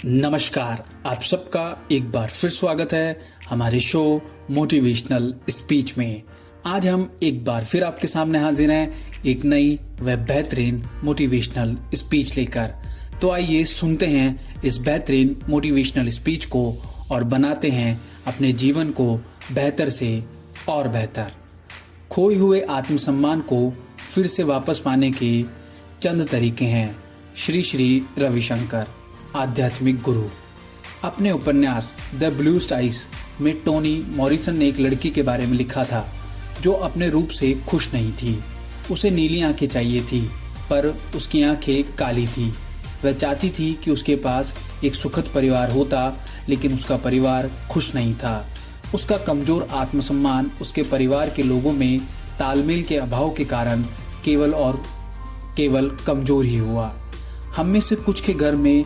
नमस्कार, आप सबका एक बार फिर स्वागत है हमारे शो मोटिवेशनल स्पीच में। आज हम एक बार फिर आपके सामने हाजिर हैं एक नई व बेहतरीन मोटिवेशनल स्पीच लेकर। तो आइए सुनते हैं इस बेहतरीन मोटिवेशनल स्पीच को और बनाते हैं अपने जीवन को बेहतर से और बेहतर। खोए हुए आत्मसम्मान को फिर से वापस पाने के चंद तरीके हैं। श्री श्री रविशंकर, आध्यात्मिक गुरु। अपने उपन्यास द ब्लू स्काइज में टोनी मॉरिसन ने एक लड़की के बारे में लिखा था जो अपने रूप से खुश नहीं थी। उसे नीली आंखें चाहिए थी, पर उसकी आंखें काली थी। वह चाहती थी कि उसके पास एक सुखद परिवार होता, लेकिन उसका परिवार खुश नहीं था। उसका कमजोर आत्मसम्मान उसके परिवार के लोगों में तालमेल के अभाव के कारण केवल कमजोर ही हुआ। हम में से कुछ के घर में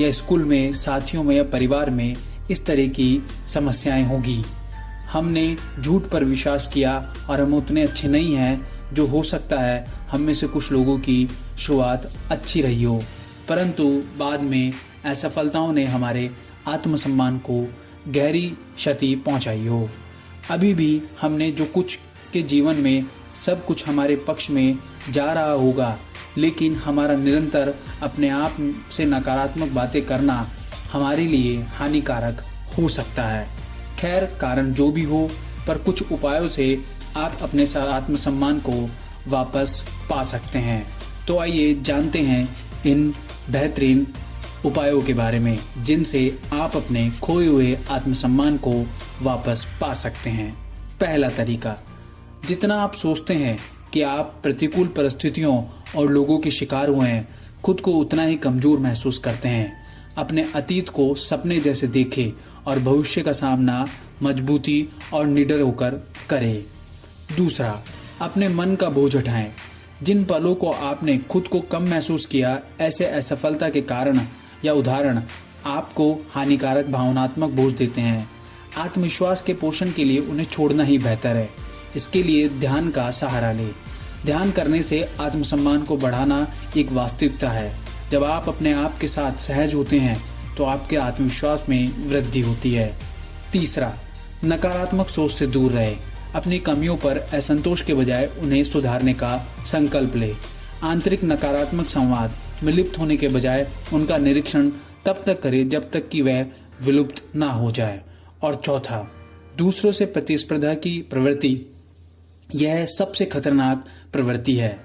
या स्कूल में, साथियों में या परिवार में इस तरह की समस्याएं होगी। हमने झूठ पर विश्वास किया और हम उतने अच्छे नहीं हैं जो हो सकता है हम में से कुछ लोगों की शुरुआत अच्छी रही हो, परंतु बाद में असफलताओं ने हमारे आत्मसम्मान को गहरी क्षति पहुंचाई हो। अभी भी हमने जो कुछ के जीवन में सब कुछ हमारे पक्ष में जा रहा होगा, लेकिन हमारा निरंतर अपने आप से नकारात्मक बातें करना हमारे लिए हानिकारक हो सकता है। खैर, कारण जो भी हो, पर कुछ उपायों से आप अपने आत्मसम्मान को वापस पा सकते हैं। तो आइए जानते हैं इन बेहतरीन उपायों के बारे में जिनसे आप अपने खोए हुए आत्मसम्मान को वापस पा सकते हैं। पहला तरीका, जितना आप सोचते हैं कि आप प्रतिकूल परिस्थितियों और लोगों के शिकार हुए हैं, खुद को उतना ही कमजोर महसूस करते हैं। अपने अतीत को सपने जैसे देखें और भविष्य का सामना मजबूती और निडर होकर करें। दूसरा, अपने मन का बोझ हटाएं। जिन पलों को आपने खुद को कम महसूस किया, ऐसे असफलता के कारण या उदाहरण आपको हानिकारक भावनात्मक बोझ देते हैं। आत्मविश्वास के पोषण के लिए उन्हें छोड़ना ही बेहतर है। इसके लिए ध्यान का सहारा लें। ध्यान करने से आत्मसम्मान को बढ़ाना एक वास्तविकता है। जब आप अपने आप के साथ सहज होते हैं तो आपके आत्मविश्वास में वृद्धि होती है। तीसरा, नकारात्मक सोच से दूर रहे। अपनी कमियों पर असंतोष के बजाय उन्हें सुधारने का संकल्प ले। आंतरिक नकारात्मक संवाद में लिप्त होने के बजाय उनका निरीक्षण तब तक करें जब तक कि वह विलुप्त ना हो जाए। और चौथा, दूसरों से प्रतिस्पर्धा की प्रवृत्ति, यह सबसे खतरनाक प्रवृत्ति है।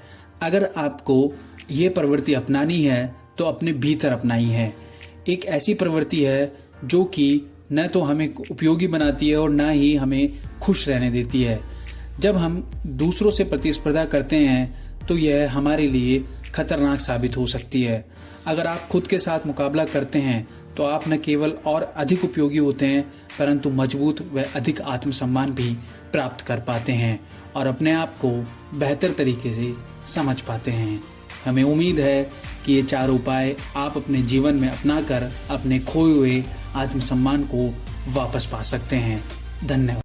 अगर आपको यह प्रवृत्ति अपनानी है तो अपने भीतर अपनाई है। एक ऐसी प्रवृत्ति है जो कि न तो हमें उपयोगी बनाती है और न ही हमें खुश रहने देती है। जब हम दूसरों से प्रतिस्पर्धा करते हैं तो यह हमारे लिए खतरनाक साबित हो सकती है। अगर आप खुद के साथ मुकाबला करते हैं तो आप न केवल और अधिक उपयोगी होते हैं, परंतु मजबूत व अधिक आत्मसम्मान भी प्राप्त कर पाते हैं और अपने आप को बेहतर तरीके से समझ पाते हैं। हमें उम्मीद है कि ये 4 उपाय आप अपने जीवन में अपनाकर अपने खोए हुए आत्मसम्मान को वापस पा सकते हैं। धन्यवाद।